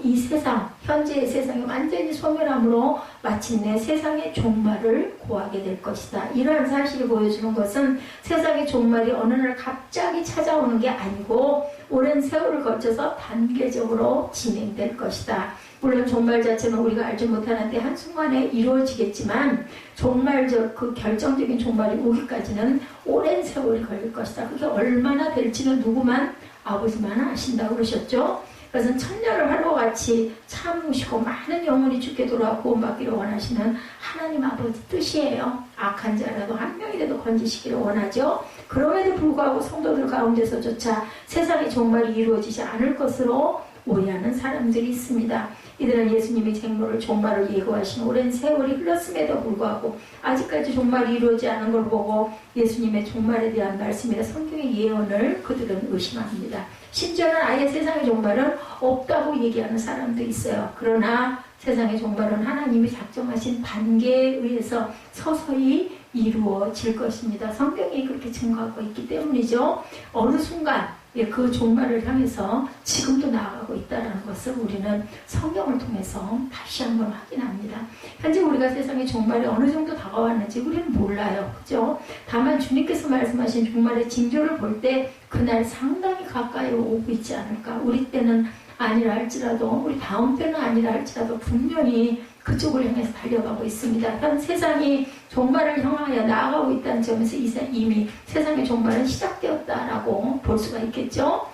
이 세상, 현재의 세상이 완전히 소멸함으로 마침내 세상의 종말을 고하게 될 것이다. 이러한 사실을 보여주는 것은 세상의 종말이 어느 날 갑자기 찾아오는 게 아니고 오랜 세월을 거쳐서 단계적으로 진행될 것이다. 물론 종말 자체는 우리가 알지 못하는데 한순간에 이루어지겠지만 종말적 그 결정적인 종말이 오기까지는 오랜 세월이 걸릴 것이다. 그게 얼마나 될지는 누구만 아버지만 아신다고 그러셨죠. 그래서 천년을 활과 같이 참으시고 많은 영혼이 주께 돌아와 구원받기를 원하시는 하나님 아버지 뜻이에요. 악한 자라도 한 명이라도 건지시기를 원하죠. 그럼에도 불구하고 성도들 가운데서조차 세상의 종말이 이루어지지 않을 것으로 오해하는 사람들이 있습니다. 이들은 예수님의 생로를 종말을 예고하신 오랜 세월이 흘렀음에도 불구하고 아직까지 종말이 이루어지지 않은 걸 보고 예수님의 종말에 대한 말씀이나 성경의 예언을 그들은 의심합니다. 심지어는 아예 세상의 종말은 없다고 얘기하는 사람도 있어요. 그러나 세상의 종말은 하나님이 작정하신 단계에 의해서 서서히 이루어질 것입니다. 성경이 그렇게 증거하고 있기 때문이죠. 어느 순간 그 종말을 향해서 지금도 나아가고 있다는 것을 우리는 성경을 통해서 다시 한번 확인합니다. 현재 우리가 세상의 종말이 어느 정도 다가왔는지 우리는 몰라요. 그죠? 다만 주님께서 말씀하신 종말의 징조를 볼 때 그날 상당히 가까이 오고 있지 않을까. 우리 때는 아니라 할지라도 우리 다음 때는 아니라 할지라도 분명히 그쪽을 향해서 달려가고 있습니다. 현 세상이 종말을 향하여 나아가고 있다는 점에서 이미 세상의 종말은 시작되었다라고 볼 수가 있겠죠.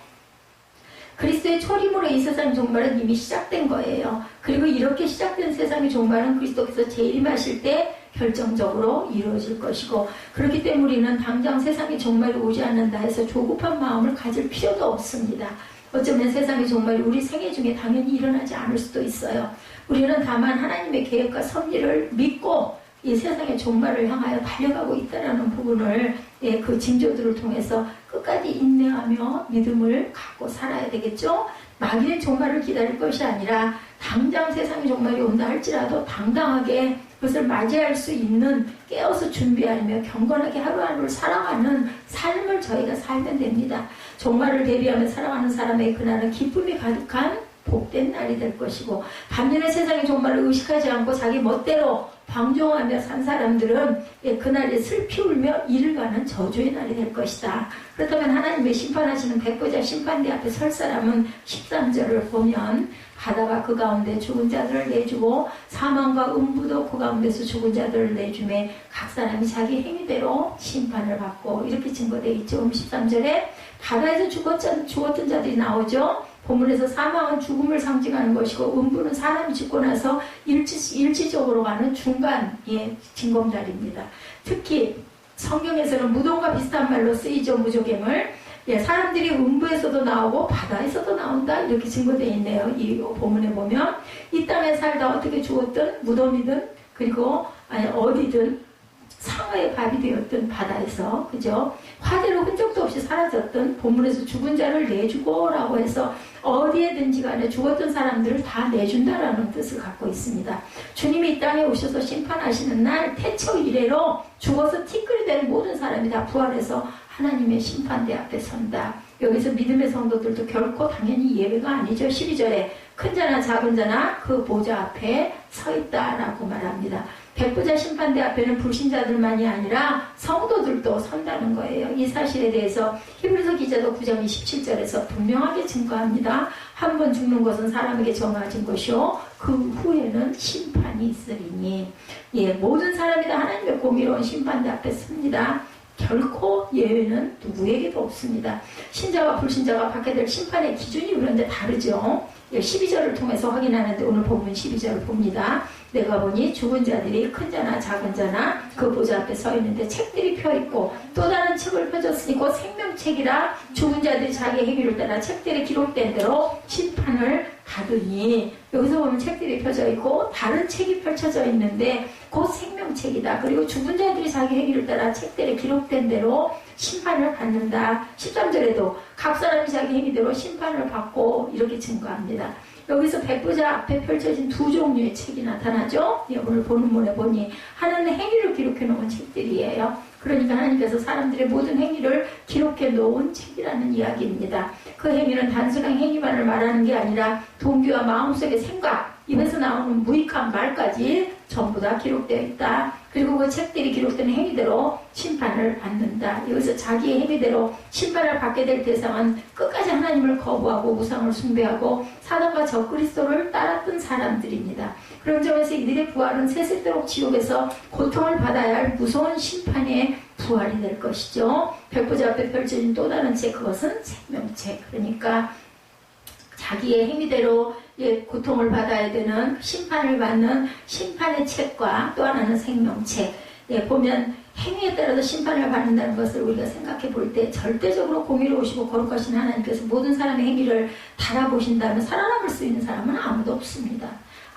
그리스도의 초림으로 이 세상의 종말은 이미 시작된 거예요. 그리고 이렇게 시작된 세상의 종말은 그리스도께서 재림하실 때 결정적으로 이루어질 것이고 그렇기 때문에 우리는 당장 세상의 종말이 오지 않는다 해서 조급한 마음을 가질 필요도 없습니다. 어쩌면 세상의 종말이 우리 생애 중에 당연히 일어나지 않을 수도 있어요. 우리는 다만 하나님의 계획과 섭리를 믿고 이 세상의 종말을 향하여 달려가고 있다는 부분을 그 징조들을 통해서 끝까지 인내하며 믿음을 갖고 살아야 되겠죠. 마귀의 종말을 기다릴 것이 아니라 당장 세상의 종말이 온다 할지라도 당당하게 그것을 맞이할 수 있는 깨어서 준비하며 경건하게 하루하루를 살아가는 삶을 저희가 살면 됩니다. 종말을 대비하며 살아가는 사람의 그날은 기쁨이 가득한 복된 날이 될 것이고 반면에 세상의 종말을 의식하지 않고 자기 멋대로 방종하며 산 사람들은 그날에 슬피 울며 이를 가는 저주의 날이 될 것이다. 그렇다면 하나님의 심판하시는 백보자 심판대 앞에 설 사람은 13절을 보면 바다가 그 가운데 죽은 자들을 내주고 사망과 음부도 그 가운데서 죽은 자들을 내주매 각 사람이 자기 행위대로 심판을 받고 이렇게 증거되어 있죠. 13절에 바다에서 죽었던 자들이 나오죠. 본문에서 사망은 죽음을 상징하는 것이고 음부는 사람이 죽고 나서 일시적으로 가는 중간의 징검다리입니다. 특히 성경에서는 무덤과 비슷한 말로 쓰이죠. 무조개물. 사람들이 음부에서도 나오고 바다에서도 나온다 이렇게 증거되어 있네요. 이 본문에 보면 이 땅에 살다 어떻게 죽었든 무덤이든 그리고 어디든 상어의 밥이 되었든 바다에서 그죠? 화재로 흔적도 없이 사라졌던 본문에서 죽은 자를 내주고 라고 해서 어디에든지 간에 죽었던 사람들을 다 내준다라는 뜻을 갖고 있습니다. 주님이 이 땅에 오셔서 심판하시는 날 태초 이래로 죽어서 티끌이 된 모든 사람이 다 부활해서 하나님의 심판대 앞에 선다. 여기서 믿음의 성도들도 결코 당연히 예외가 아니죠. 12절에 큰 자나 작은 자나 그 보좌 앞에 서 있다라고 말합니다. 백보자 심판대 앞에는 불신자들만이 아니라 성도들도 선다는 거예요. 이 사실에 대해서 히브리서 기자도 9장 27절에서 분명하게 증거합니다. 한 번 죽는 것은 사람에게 정해진 것이요 그 후에는 심판이 있으리니. 모든 사람이 다 하나님의 공의로운 심판대 앞에 섭니다. 결코 예외는 누구에게도 없습니다. 신자와 불신자가 받게 될 심판의 기준이 그런데 다르죠. 12절을 통해서 확인하는데 오늘 본문 12절을 봅니다. 내가 보니 죽은 자들이 큰 자나 작은 자나 그 보좌 앞에 서 있는데 책들이 펴있고 또 다른 책을 펴줬으니 곧 생명책이라 죽은 자들이 자기 행위를 따라 책들에 기록된 대로 심판을 받으니. 여기서 보면 책들이 펴져 있고 다른 책이 펼쳐져 있는데 곧 생명책이다. 그리고 죽은 자들이 자기 행위를 따라 책들에 기록된 대로 심판을 받는다. 13절에도 각 사람이 자기 행위대로 심판을 받고 이렇게 증거합니다. 여기서 백보자 앞에 펼쳐진 두 종류의 책이 나타나죠. 오늘 본문에 보니 하나는 행위를 기록해 놓은 책들이에요. 그러니까 하나님께서 사람들의 모든 행위를 기록해 놓은 책이라는 이야기입니다. 그 행위는 단순한 행위만을 말하는 게 아니라 동기와 마음속의 생각, 입에서 나오는 무익한 말까지 전부 다 기록되어 있다. 그리고 그 책들이 기록된 행위대로 심판을 받는다. 여기서 자기의 행위대로 심판을 받게 될 대상은 끝까지 하나님을 거부하고 우상을 숭배하고 사단과 적그리스도를 따랐던 사람들입니다. 그런 점에서 이들의 부활은 세세토록 지옥에서 고통을 받아야 할 무서운 심판의 부활이 될 것이죠. 백보자 앞에 펼쳐진 또 다른 책, 그것은 생명책. 그러니까 자기의 행위대로 고통을 받아야 되는 심판을 받는 심판의 책과 또 하나는 생명책. 보면 행위에 따라서 심판을 받는다는 것을 우리가 생각해 볼 때 절대적으로 공의로우시고 거룩하신 하나님께서 모든 사람의 행위를 달아보신다면 살아남을 수 있는 사람은 아무도 없습니다.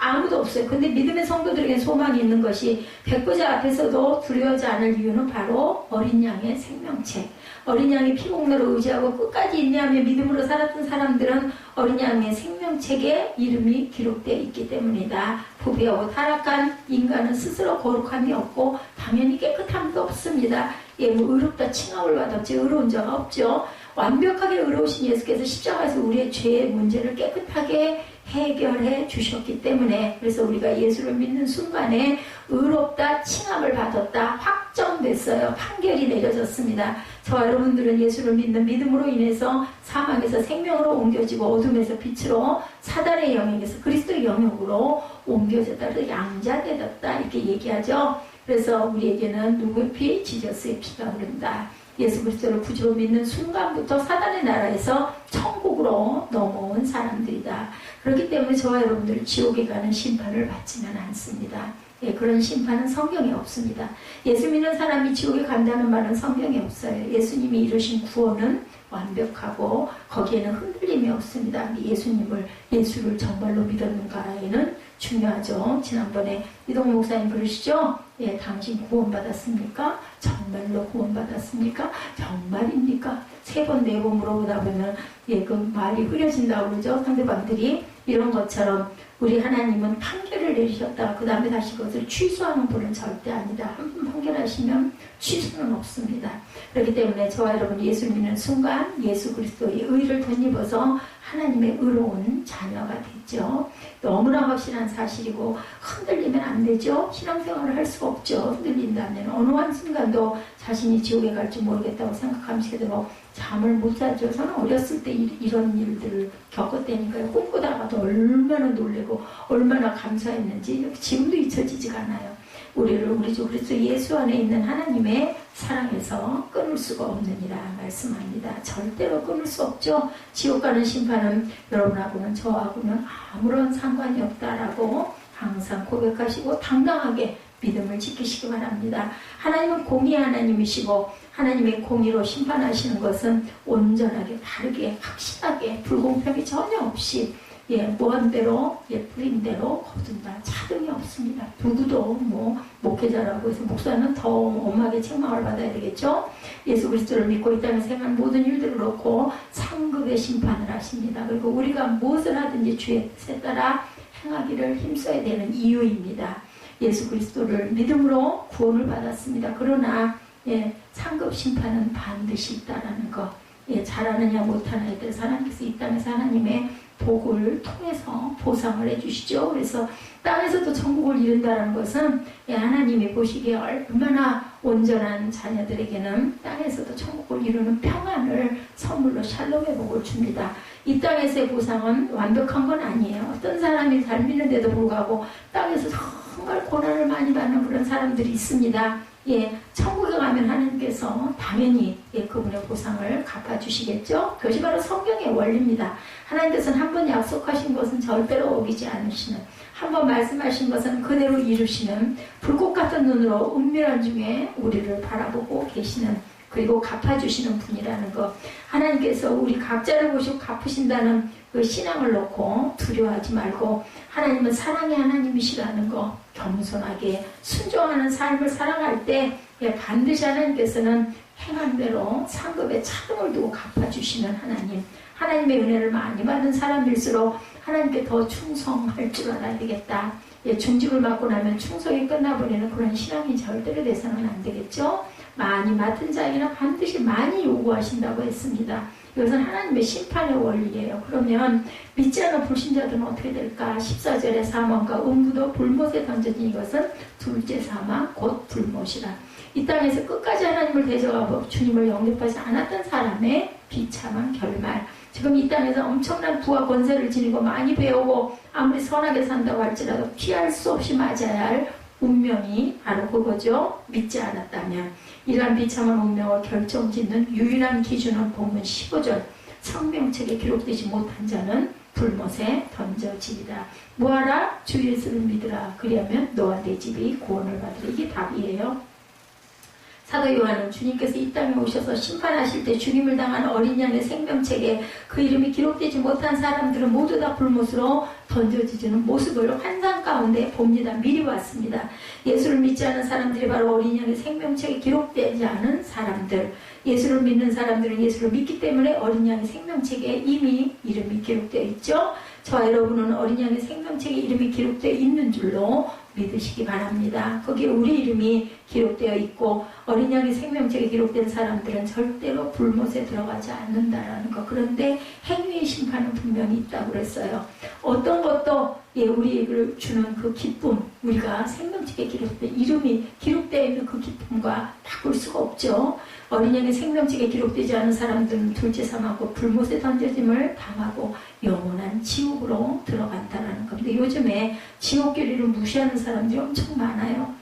아무도 없어요. 근데 믿음의 성도들에게 소망이 있는 것이 백보자 앞에서도 두려워하지 않을 이유는 바로 어린 양의 생명책. 어린 양이 피공로를 의지하고 끝까지 인내하며 믿음으로 살았던 사람들은 어린 양의 생명책에 이름이 기록되어 있기 때문이다. 부패하고 타락한 인간은 스스로 거룩함이 없고 당연히 깨끗함도 없습니다. 의롭다 칭함을 받았지 의로운 자가 없죠. 완벽하게 의로우신 예수께서 십자가에서 우리의 죄의 문제를 깨끗하게 해결해 주셨기 때문에, 그래서 우리가 예수를 믿는 순간에 의롭다 칭함을 받았다 확정됐어요. 판결이 내려졌습니다. 저와 여러분들은 예수를 믿는 믿음으로 인해서 사망에서 생명으로 옮겨지고 어둠에서 빛으로 사단의 영역에서 그리스도의 영역으로 옮겨졌다. 그래서 양자되었다 이렇게 얘기하죠. 그래서 우리에게는 누구의 피? 지저스의 피가 흐른다. 예수 그리스도를 구주로 믿는 순간부터 사단의 나라에서 천국으로 넘어온 사람들이다. 그렇기 때문에 저와 여러분들은 지옥에 가는 심판을 받지는 않습니다. 그런 심판은 성경에 없습니다. 예수 믿는 사람이 지옥에 간다는 말은 성경에 없어요. 예수님이 이루신 구원은 완벽하고 거기에는 흔들림이 없습니다. 예수를 정말로 믿었는가에는 중요하죠. 지난번에 이동 목사님 그러시죠? 당신 구원받았습니까? 정말로 구원받았습니까? 정말입니까? 3번, 4번 물어보다 보면 그 말이 흐려진다고 그러죠. 상대방들이. 이런 것처럼 우리 하나님은 판결을 내리셨다가 그 다음에 다시 그것을 취소하는 분은 절대 아니다. 한 번 판결하시면 취소는 없습니다. 그렇기 때문에 저와 여러분 예수 믿는 순간 예수 그리스도의 의를 덧입어서 하나님의 의로운 자녀가 됐죠. 너무나 확실한 사실이고 흔들리면 안 되죠. 신앙생활을 할 수가 없죠. 흔들린다면 어느 한순간도 자신이 지옥에 갈지 모르겠다고 생각하면서도 잠을 못 자죠. 저는 어렸을 때 이런 일들을 겪었다니까요. 꿈꾸다가도 얼마나 놀래고 얼마나 감사했는지 지금도 잊혀지지가 않아요. 우리를 우리 주 그리스도 예수 안에 있는 하나님의 사랑에서 끊을 수가 없느니라 말씀합니다. 절대로 끊을 수 없죠. 지옥 가는 심판은 여러분하고는 저하고는 아무런 상관이 없다라고 항상 고백하시고 당당하게 믿음을 지키시기 바랍니다. 하나님은 공의의 하나님이시고 하나님의 공의로 심판하시는 것은 온전하게 다르게 확실하게 불공평이 전혀 없이 모한 대로 뿌린 대로 거둔다. 차등이 없습니다. 누구도 목회자라고 해서 목사는 더 엄하게 책망을 받아야 되겠죠. 예수 그리스도를 믿고 이 땅에서 행한 모든 일들을 놓고 상급의 심판을 하십니다. 그리고 우리가 무엇을 하든지 주의 뜻에 따라 행하기를 힘써야 되는 이유입니다. 예수 그리스도를 믿음으로 구원을 받았습니다. 그러나 상급 심판은 반드시 있다라는 것. 잘하느냐 못하느냐에 대해서 하나님께서 이 땅에서 하나님의 복을 통해서 보상을 해주시죠. 그래서 땅에서도 천국을 이룬다는 것은 하나님이 보시기에 얼마나 온전한 자녀들에게는 땅에서도 천국을 이루는 평안을 선물로 샬롬의 복을 줍니다. 이 땅에서의 보상은 완벽한 건 아니에요. 어떤 사람이 잘 믿는데도 불구하고 땅에서 정말 고난을 많이 받는 그런 사람들이 있습니다. 천국에 가면 하나님께서 당연히 그분의 보상을 갚아주시겠죠. 그것이 바로 성경의 원리입니다. 하나님께서는 한 번 약속하신 것은 절대로 어기지 않으시는, 한 번 말씀하신 것은 그대로 이루시는, 불꽃 같은 눈으로 은밀한 중에 우리를 바라보고 계시는, 그리고 갚아주시는 분이라는 것. 하나님께서 우리 각자를 보시고 갚으신다는 그 신앙을 놓고 두려워하지 말고, 하나님은 사랑의 하나님이시라는 거 겸손하게 순종하는 삶을 살아갈 때 반드시 하나님께서는 행한 대로 상급의 차등을 두고 갚아주시는 하나님. 하나님의 은혜를 많이 받은 사람일수록 하나님께 더 충성할 줄 알아야 되겠다. 중직을 맡고 나면 충성이 끝나버리는 그런 신앙이 절대로 돼서는 안 되겠죠. 많이 맡은 자에게는 반드시 많이 요구하신다고 했습니다. 이것은 하나님의 심판의 원리예요. 그러면 믿지 않은 불신자들은 어떻게 될까? 14절에 사망과 음부도 불못에 던져진 이것은 둘째 사망 곧 불못이라. 이 땅에서 끝까지 하나님을 대적하고 주님을 영접하지 않았던 사람의 비참한 결말. 지금 이 땅에서 엄청난 부와 권세를 지니고 많이 배우고 아무리 선하게 산다고 할지라도 피할 수 없이 맞아야 할 운명이 바로 그거죠. 믿지 않았다면. 이러한 비참한 운명을 결정짓는 유일한 기준은 본문 15절. 성명책에 기록되지 못한 자는 불못에 던져지리라. 뭐하라? 주 예수를 믿으라. 그리하면 너와 내 집이 구원을 받으리. 이게 답이에요. 사도 요한은 주님께서 이 땅에 오셔서 심판하실 때 주님을 당한 어린 양의 생명책에 그 이름이 기록되지 못한 사람들은 모두 다 불못으로 던져지는 모습을 환상 가운데 봅니다. 미리 왔습니다. 예수를 믿지 않은 사람들이 바로 어린 양의 생명책에 기록되지 않은 사람들. 예수를 믿는 사람들은 예수를 믿기 때문에 어린 양의 생명책에 이미 이름이 기록되어 있죠. 저와 여러분은 어린 양의 생명책에 이름이 기록되어 있는 줄로 믿으시기 바랍니다. 거기에 우리 이름이 기록되어 있고 어린 양의 생명책에 기록된 사람들은 절대로 불못에 들어가지 않는다라는 것. 그런데 행위의 심판은 분명히 있다고 그랬어요. 어떤 것도 우리에게 주는 그 기쁨, 우리가 생명책에 기록된 이름이 기록되어 있는 그 기쁨과 바꿀 수가 없죠. 어린 양의 생명책에 기록되지 않은 사람들은 둘째 사망하고 불못에 던져짐을 당하고 영원한 지옥으로 들어간다는 겁니다. 요즘에 지옥교리를 무시하는 사람들이 엄청 많아요.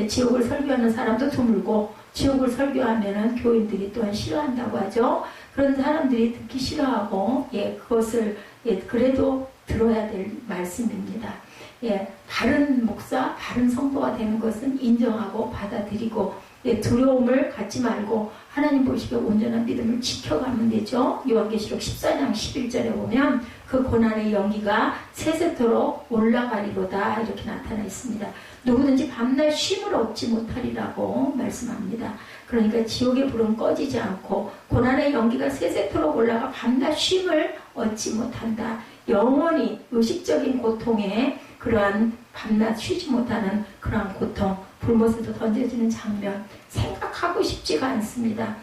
지옥을 설교하는 사람도 드물고 지옥을 설교하면은 교인들이 또한 싫어한다고 하죠. 그런 사람들이 듣기 싫어하고 그것을 그래도 들어야 될 말씀입니다. 바른 목사, 바른 성도가 되는 것은 인정하고 받아들이고 두려움을 갖지 말고 하나님 보시기에 온전한 믿음을 지켜가면 되죠. 요한계시록 14장 11절에 보면 그 고난의 연기가 세세토록 올라가리로다 이렇게 나타나 있습니다. 누구든지 밤낮 쉼을 얻지 못하리라고 말씀합니다. 그러니까 지옥의 불은 꺼지지 않고 고난의 연기가 세세토록 올라가 밤낮 쉼을 얻지 못한다. 영원히 의식적인 고통에 그러한 밤낮 쉬지 못하는 그러한 고통, 불못에도 던져지는 장면 생각하고 싶지가 않습니다.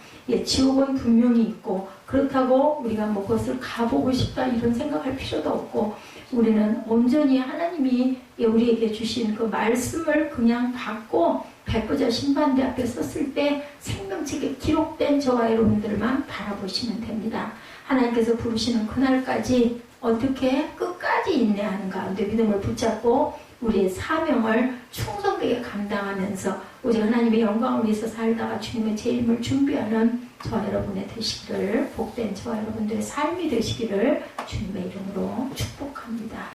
지옥은 분명히 있고 그렇다고 우리가 뭐 그것을 가보고 싶다 이런 생각할 필요도 없고 우리는 온전히 하나님이 우리에게 주신 그 말씀을 그냥 받고 백보자 신반대 앞에 섰을 때 생명책에 기록된 저와 여러분들만 바라보시면 됩니다. 하나님께서 부르시는 그날까지 어떻게 끝까지 인내하는 가운데 믿음을 붙잡고 우리의 사명을 충성되게 감당하면서 오직 하나님의 영광을 위해서 살다가 주님의 재림을 준비하는 저와 여러분의 되시기를, 복된 저와 여러분들의 삶이 되시기를 주님의 이름으로 축복합니다.